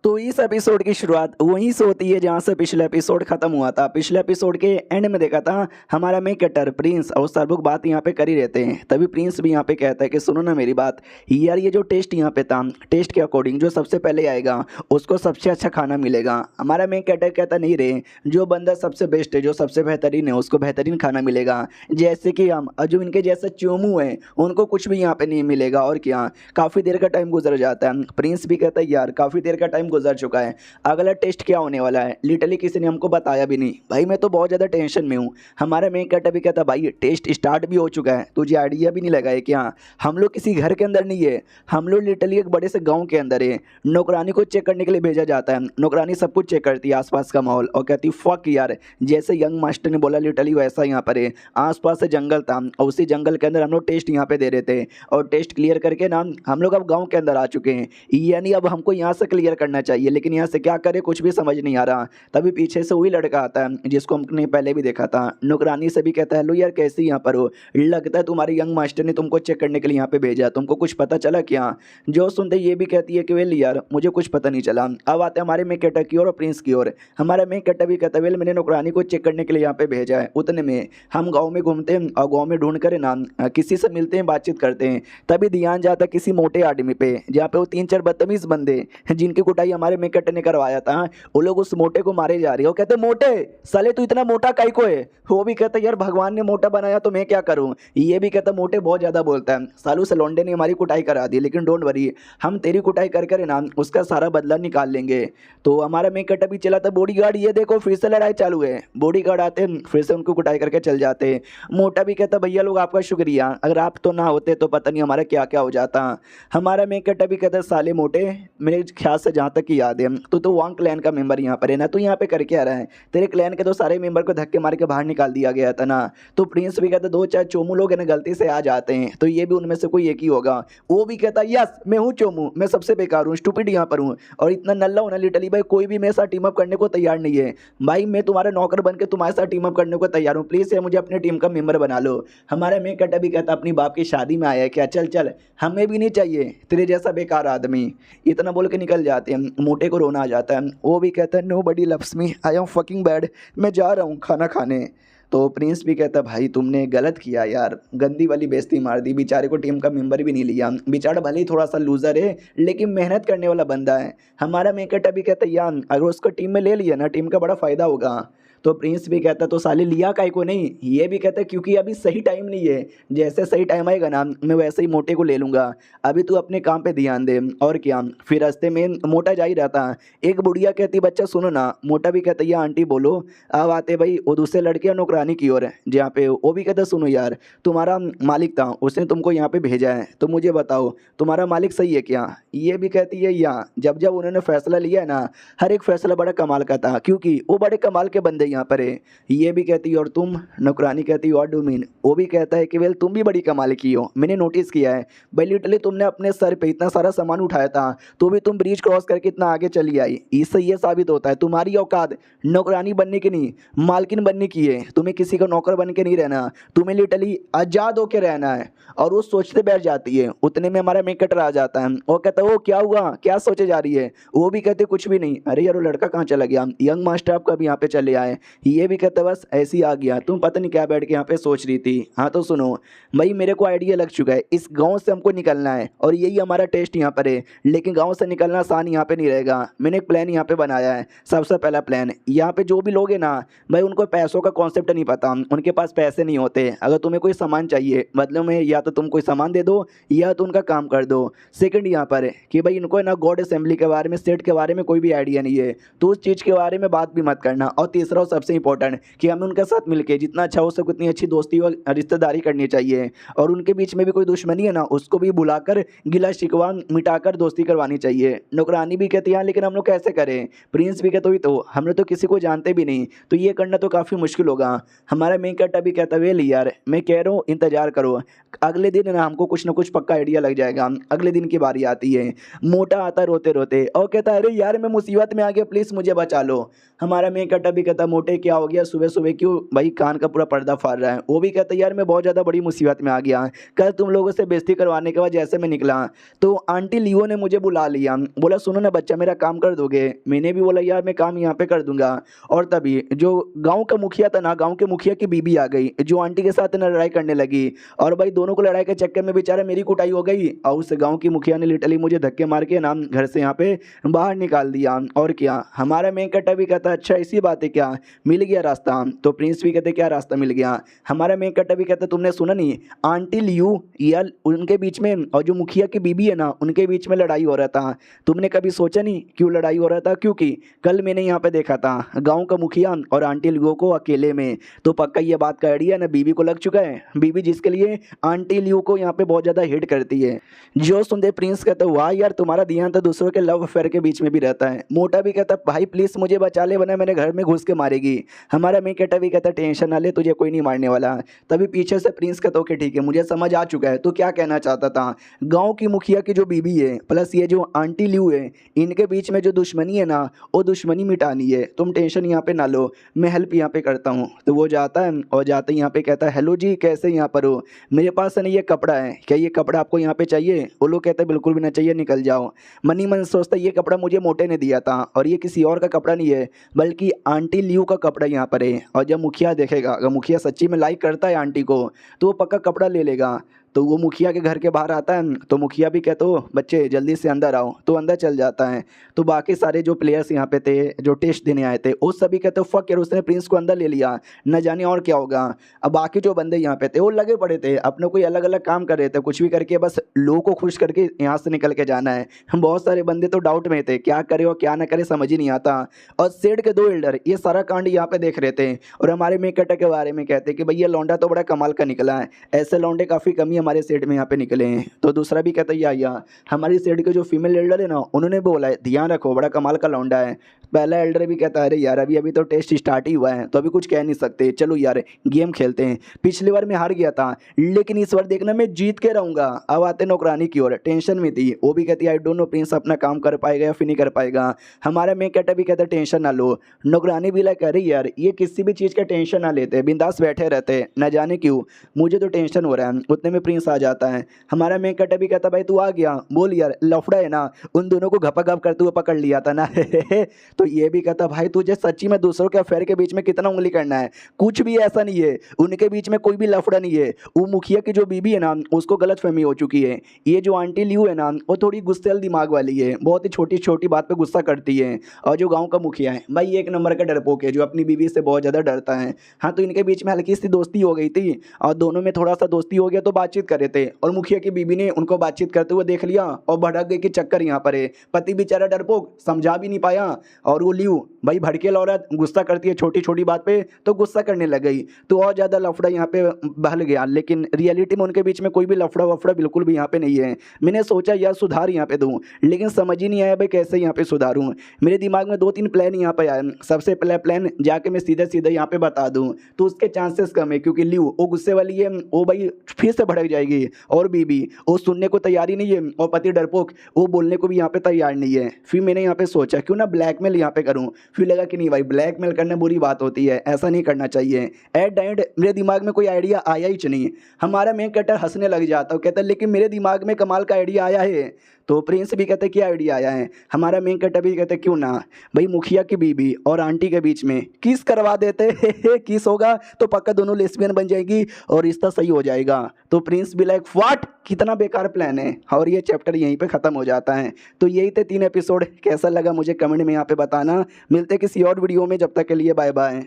तो इस एपिसोड की शुरुआत वहीं से होती है जहाँ से पिछला एपिसोड खत्म हुआ था। पिछले एपिसोड के एंड में देखा था हमारा मेन कैरेक्टर प्रिंस और सरबुक बात यहाँ पे कर ही रहते हैं। तभी प्रिंस भी यहाँ पे कहता है कि सुनो ना मेरी बात यार, ये जो टेस्ट यहाँ पे था, टेस्ट के अकॉर्डिंग जो सबसे पहले आएगा उसको सबसे अच्छा खाना मिलेगा। हमारा मेन कैरेक्टर कहता नहीं रे, जो बंदा सबसे बेस्ट है, जो सबसे बेहतरीन है, उसको बेहतरीन खाना मिलेगा। जैसे कि हम और जो इनके जैसे चोमू हैं उनको कुछ भी यहाँ पे नहीं मिलेगा। और क्या, काफ़ी देर का टाइम गुजर जाता है। प्रिंस भी कहता है यार काफ़ी देर का टाइम गुजर चुका है, अगला टेस्ट क्या होने वाला है लिटरली किसी ने हमको बताया भी नहीं। भाई मैं तो बहुत ज़्यादा टेंशन में हूँ। हमारा मेन कैरेक्टर भी कहता भाई टेस्ट स्टार्ट भी हो चुका है, तुझे आइडिया भी नहीं लगा है क्या? हम लोग किसी घर के अंदर नहीं है, हम लोग लिटरली एक बड़े से गाँव के अंदर है। नौकरानी को चेक करने के लिए भेजा जाता है। नौकरानी सब कुछ चेक करती है आसपास का माहौल और कहती फक यार, जैसे यंग मास्टर ने बोला लिटरली वैसा यहाँ पर है। आसपास से जंगल था और उसी जंगल के अंदर हम लोग टेस्ट यहाँ पे दे रहे थे और टेस्ट क्लियर करके ना हम लोग अब गाँव के अंदर आ चुके हैं। यानी अब हमको यहाँ से क्लियर करना चाहिए, लेकिन यहाँ से क्या करे कुछ भी समझ नहीं आ रहा। तभी पीछे से वही लड़का आता है जिसको हमने पहले भी देखा था। नौकरानी से भी कहता है हेलो यार कैसी यहाँ पर हो, लगता है तुम्हारे यंग मास्टर ने तुमको चेक करने के लिए यहाँ पे भेजा, तुमको कुछ पता चला क्या? जो सुनते ये भी कहती है कि वेल यार मुझे कुछ पता नहीं चला। अब आते हैं हमारे मेन कैरेक्टर की ओर और प्रिंस की ओर। हमारा मेन कैरेक्टर भी कहता है वेल मैंने नौकरानी को चेक करने के लिए यहाँ पे भेजा है। उतने में हम गाँव में घूमते हैं और गाँव में ढूंढ कर ना किसी से मिलते हैं, बातचीत करते हैं। तभी ध्यान जाता है किसी मोटे आदमी पे, जहाँ पे वो 3-4 बदतमीज बंदे जिनकी कुटाई हमारे मेन कैरेक्टर ने करवाया था, वो लोग उस मोटे को मारे जा रहे हैं। वो कहते मोटे साले तू इतना मोटा काहे को है? वो भी कहता यार भगवान ने मोटा बनाया तो मैं क्या करूं। ये भी कहता मोटे बहुत ज़्यादा बोलता है, सालू से लौंडे ने हमारी कुटाई करा दी, लेकिन डोंट वरी हम तेरी कुटाई कर कर ना उसका सारा बदला निकाल लेंगे। तो हमारा मेन कैरेक्टर भी चला था बॉडी गार्ड, ये देखो फिर से लड़ाई चालू है। बॉडी गार्ड आते हैं फिर से उनको कुटाई करके चल जाते हैं। मोटा भी कहता भैया लोग आपका शुक्रिया, अगर आप तो ना होते तो पता नहीं हमारा क्या क्या हो जाता। हमारा मेन कैरेक्टर भी कहता साले मोटे, मेरे ख्याल से जहाँ तक की याद है तो वांग क्लैन का मेंबर यहाँ पर है ना, तो यहाँ पे करके आ रहा है, तेरे क्लैन के तो सारे मेंबर को धक्के मार के बाहर निकाल दिया गया था ना। तो प्रिंस भी कहता 2-4 चोमू लोग है ना गलती से आ जाते हैं, तो ये भी उनमें से कोई एक ही होगा। वो भी कहता यस मैं हूँ चोमू, मैं सबसे बेकार हूँ, स्टूपिड यहाँ पर हूँ और इतना नल्ला हूँ ना लिटरली भाई, कोई भी मेरे साथ टीम अप करने को तैयार नहीं है। भाई मैं तुम्हारा नौकर बन के तुम्हारे साथ टीम अप करने को तैयार हूँ, प्लीज़ यार मुझे अपने टीम का मेंबर बना लो। हमारा मेन कैरेक्टर भी कहता अपनी बाप की शादी में आया है क्या, चल चल हमें भी नहीं चाहिए तेरे जैसा बेकार आदमी। इतना बोल के निकल जाते हैं। मोटे को रोना आ जाता है। वो भी कहता है nobody loves me, I am fucking bad, मैं जा रहा हूँ खाना खाने। तो प्रिंस भी कहता भाई तुमने गलत किया यार, गंदी वाली बेइज्जती मार दी, बेचारे को टीम का मेंबर भी नहीं लिया। बेचारा भले ही थोड़ा सा लूजर है लेकिन मेहनत करने वाला बंदा है। हमारा मेन कैरेक्टर भी कहता यार अगर उसको टीम में ले लिया ना टीम का बड़ा फायदा होगा। तो प्रिंस भी कहता तो साले लिया काहे को नहीं। ये भी कहता क्योंकि अभी सही टाइम नहीं है, जैसे सही टाइम आएगा ना मैं वैसे ही मोटे को ले लूँगा, अभी तू अपने काम पे ध्यान दे। और क्या, फिर रास्ते में मोटा जा ही रहता। एक बुढ़िया कहती बच्चा सुनो ना, मोटा भी कहता या आंटी बोलो। अब आते भाई वो दूसरे लड़के और नौकरानी की ओर है, जहाँ पे वो भी कहता सुनो यार तुम्हारा मालिक था उसने तुमको यहाँ पे भेजा है, तो मुझे बताओ तुम्हारा मालिक सही है क्या? ये भी कहती है या जब जब उन्होंने फैसला लिया है ना, हर एक फैसला बड़ा कमाल का था, क्योंकि वो बड़े कमाल के बंदे यहाँ पर है। ये भी कहती है और तुम? नौकरानी कहती है व्हाट डू मीन? वो भी कहता है कि वेल तुम भी बड़ी कमाल की हो, मैंने नोटिस किया है भाई, लिटरली तुमने अपने सर पे इतना सारा सामान उठाया था तो भी तुम ब्रिज क्रॉस करके इतना आगे चली आई। इससे ये साबित होता है तुम्हारी औकात नौकरानी बनने की नहीं मालकिन बनने की है। तुम्हें किसी का नौकर बन के नहीं रहना, तुम्हें लिटरली आज़ाद होकर रहना है। और वो सोचते बैठ जाती है। उतने में हमारा मेन कैरेक्टर आ जाता है। वो कहता है वो क्या हुआ, क्या सोचे जा रही है? वो भी कहते कुछ भी नहीं। अरे यार वो लड़का कहाँ चला गया? यंग मास्टर आपका भी यहाँ पे चले आए। ये भी कहता बस ऐसे ही आ गया, तुम पता नहीं क्या बैठ के यहाँ पे सोच रही थी। हाँ तो सुनो भाई, मेरे को आइडिया लग चुका है, इस गांव से हमको निकलना है और यही हमारा टेस्ट यहाँ पर है। लेकिन गांव से निकलना आसान यहाँ पे नहीं रहेगा। मैंने एक प्लान यहाँ पे बनाया है। सबसे पहला प्लान, यहाँ पे जो भी लोग हैं ना भाई उनको पैसों का कॉन्सेप्ट नहीं पता, उनके पास पैसे नहीं होते। अगर तुम्हें कोई सामान चाहिए मतलब में या तो तुम कोई सामान दे दो या तो उनका काम कर दो। सेकंड यहाँ पर है कि भाई इनको है ना गॉड असेंबली के बारे में, स्टेट के बारे में कोई भी आइडिया नहीं है, तो उस चीज़ के बारे में बात भी मत करना। और तीसरा और सबसे इंपॉर्टेंट कि हमें उनके साथ मिलकर जितना अच्छा हो सके उतनी अच्छी दोस्ती और रिश्तेदारी करनी चाहिए। और उनके बीच में भी कोई दुश्मनी है ना उसको भी बुलाकर गिला शिकवा मिटाकर दोस्ती करवानी चाहिए। नौकरानी भी कहती है लेकिन हम लोग कैसे करें? प्रिंस भी कहते हुई तो हम लोग तो किसी को जानते भी नहीं, तो ये करना तो काफ़ी मुश्किल होगा। हमारा मेन कैरेक्टर भी कहता है यार मैं कह रहा हूँ इंतजार करो, अगले दिन ना हमको कुछ ना कुछ पक्का आइडिया लग जाएगा। अगले दिन की बारी आती है। मोटा आता रोते रोते और कहता है अरे यार मैं मुसीबत में आ गया, प्लीज़ मुझे बचा लो। हमारा मेन कैरेक्टर भी कहता मोटे क्या हो गया, सुबह सुबह क्यों भाई कान का पूरा पर्दा फाड़ रहा है। वो भी कहता है यार मैं बहुत ज़्यादा बड़ी मुसीबत में आ गया, कल तुम लोगों से बेइज्जती करवाने के बाद जैसे मैं निकला तो आंटी लियो ने मुझे बुला लिया, बोला सुनो ना बच्चा मेरा काम कर दोगे। मैंने भी बोला यार मैं काम यहाँ पे कर दूंगा। और तभी जो गाँव का मुखिया था ना, गाँव के मुखिया की बीबी आ गई जो आंटी के साथ ना लड़ाई करने लगी। और भाई दोनों को लड़ाई के चक्कर में बेचारा मेरी कुटाई हो गई और उस गाँव की मुखिया ने लिटरली मुझे धक्के मार के ना घर से यहाँ पे बाहर निकाल दिया। और क्या हमारा मेन कट्टा भी कहता अच्छा इसी बात है क्या, मिल गया रास्ता। तो प्रिंस भी कहते क्या रास्ता मिल गया। हमारा मेन कट्टा भी कहता तुमने सुना नहीं, आंटी लियू या उनके बीच में और जो मुखिया की बीबी है ना उनके बीच में लड़ाई हो रहा था। तुमने कभी सोचा नहीं क्यों लड़ाई हो रहा था, क्योंकि कल मैंने यहाँ पे देखा था गाँव का मुखिया और आंटी लियू को अकेले में। तो पक्का ये बात का आइडिया ना बीबी को लग चुका है, बीबी जिसके लिए आंटी लियू को यहाँ पे बहुत ज़्यादा हिट करती है। जो सुनते प्रिंस कहता वाह यार तुम्हारा ध्यान तो दूसरों के लव अफेयर के बीच में भी रहता है। मोटा भी कहता भाई प्लीज़ मुझे बचा ले वरना मेरे घर में घुस के मारेगी। हमारा मेन कट्टा भी कहता टेंशन ना ले तुझे कोई नहीं मारने वाला। तभी पीछे से प्रिंस कहता ओके ठीक है मुझे समझ आ चुका है तो क्या कहना चाहता था। गाँव की मुखिया की जो बीबी है प्लस ये जो आंटी लियू है इनके बीच में जो दुश्मनी है ना वो दुश्मनी मिटानी है, तुम टेंशन यहाँ पे ना लो, मैं हेल्प यहाँ पे करता हूँ। तो वो जाता है और जाते ही यहाँ पे कहता है हेलो जी कैसे यहाँ पर हो, मेरे पास है ना ये कपड़ा है, क्या ये कपड़ा आपको यहाँ पे चाहिए। वो लोग कहते हैं बिल्कुल भी ना चाहिए निकल जाओ। मनी मन सोचता है ये कपड़ा मुझे मोटे ने दिया था और ये किसी और का कपड़ा नहीं है बल्कि आंटी लियू का कपड़ा यहाँ पर है। और जब मुखिया देखेगा अगर मुखिया सच्ची में लाइक करता है आंटी को तो वो पक्का कपड़ा ले लेगा। तो वो मुखिया के घर के बाहर आता है तो मुखिया भी कहते हो बच्चे जल्दी से अंदर आओ, तो अंदर चल जाता है। तो बाकी सारे जो प्लेयर्स यहाँ पे थे जो टेस्ट देने आए थे वो सभी कहते हो फक यार उसने प्रिंस को अंदर ले लिया न जाने और क्या होगा। अब बाकी जो बंदे यहाँ पे थे वो लगे पड़े थे अपने कोई अलग अलग काम कर रहे थे, कुछ भी करके बस लोगों को खुश करके यहाँ से निकल के जाना है। बहुत सारे बंदे तो डाउट में थे क्या करे और क्या ना करे समझ ही नहीं आता। और सेड के दो एल्डर ये सारा कांड यहाँ पे देख रहे थे और हमारे मेकटा के बारे में कहते कि भैया लौंडा तो बड़ा कमाल का निकला है, ऐसे लौंडे काफ़ी कमी हमारे सेट में यहाँ पे निकले हैं। तो दूसरा भी कहता है या हमारी सेट के जो फीमेल एल्डर है ना उन्होंने बोला है ध्यान रखो बड़ा कमाल का लौंडा है। पहला एल्डर भी कहता है अरे यार अभी अभी तो टेस्ट स्टार्ट ही हुआ है तो अभी कुछ कह नहीं सकते, चलो यार गेम खेलते हैं। पिछली बार मैं हार गया था लेकिन इस बार देखना मैं जीत के रहूंगा। अब आते नौकरानी की ओर, टेंशन में थी वो भी कहती है आई डोंट नो प्रिंस अपना काम कर पाएगा या फिर नहीं कर पाएगा। हमारा मैं कहता भी कहता टेंशन ना लो। नौकरानी भी कह रही यार ये किसी भी चीज़ का टेंशन ना लेते बिंदास बैठे रहते, न जाने क्यों मुझे तो टेंशन हो रहा है। उतने में प्रिंस आ जाता है। हमारा मैं कहता भी कहता भाई तू आ गया, बोल यार लफड़ा है ना उन दोनों को घपा घप करते हुए पकड़ लिया था ना तो ये भी कहता भाई तुझे सच्ची में दूसरों के अफेयर के बीच में कितना उंगली करना है, कुछ भी ऐसा नहीं है उनके बीच में कोई भी लफड़ा नहीं है। वो मुखिया की जो बीबी है ना उसको गलतफहमी हो चुकी है। ये जो आंटी लियू है ना वो थोड़ी गुस्सेल दिमाग वाली है, बहुत ही छोटी छोटी बात पे गुस्सा करती है। और जो गाँव का मुखिया है भाई एक नंबर का डरपोक है जो अपनी बीवी से बहुत ज़्यादा डरता है। हाँ तो इनके बीच में हल्की सी दोस्ती हो गई थी और दोनों में थोड़ा सा दोस्ती हो गया तो बातचीत कर रहे थे और मुखिया की बीबी ने उनको बातचीत करते हुए देख लिया और भड़क गई कि चक्कर यहाँ पर है। पति बेचारा डरपोक समझा भी नहीं पाया और वो लियू भाई भड़केल औरत गुस्सा करती है छोटी छोटी बात पे तो गुस्सा करने लग गई तो और ज़्यादा लफड़ा यहाँ पे बहल गया। लेकिन रियलिटी में उनके बीच में कोई भी लफड़ा वफड़ा बिल्कुल भी यहाँ पे नहीं है। मैंने सोचा यार सुधार यहाँ पे दूँ लेकिन समझ ही नहीं आया भाई कैसे यहाँ पे सुधारूँ। मेरे दिमाग में 2-3 प्लान यहाँ पे आया। सबसे पहला प्लान जाके मैं सीधे सीधे यहाँ पे बता दूँ तो उसके चांसेस कम है क्योंकि लियू वो गुस्से वाली है, वो भाई फिर से भड़क जाएगी और बीबी वो सुनने को तैयारी नहीं है और पति डरपोक वो बोलने को भी यहाँ पे तैयार नहीं है। फिर मैंने यहाँ पे सोचा क्यों ना ब्लैकमेल यहाँ पे करूँ, फिर लगा कि नहीं भाई ब्लैकमेल करना बुरी बात होती है, ऐसा नहीं करना चाहिए। एट द एंड मेरे दिमाग में कोई आइडिया आया ही नहीं। हमारा मेन कैरेक्टर हंसने लग जाता है, कहता है लेकिन मेरे दिमाग में कमाल का आइडिया आया है। तो प्रिंस भी कहते क्या आइडिया आया है। हमारा मेन कैरेक्टर भी कहते क्यों ना भाई मुखिया की बीबी और आंटी के बीच में किस करवा देते किस होगा तो पक्का दोनों लेस्बियन बन जाएगी और रिश्ता सही हो जाएगा। तो प्रिंस भी लाइक व्हाट कितना बेकार प्लान है और ये चैप्टर यहीं पे ख़त्म हो जाता है। तो यही थे 3 एपिसोड, कैसा लगा मुझे कमेंट में यहाँ पे बताना। मिलते किसी और वीडियो में, जब तक के लिए बाय बाय।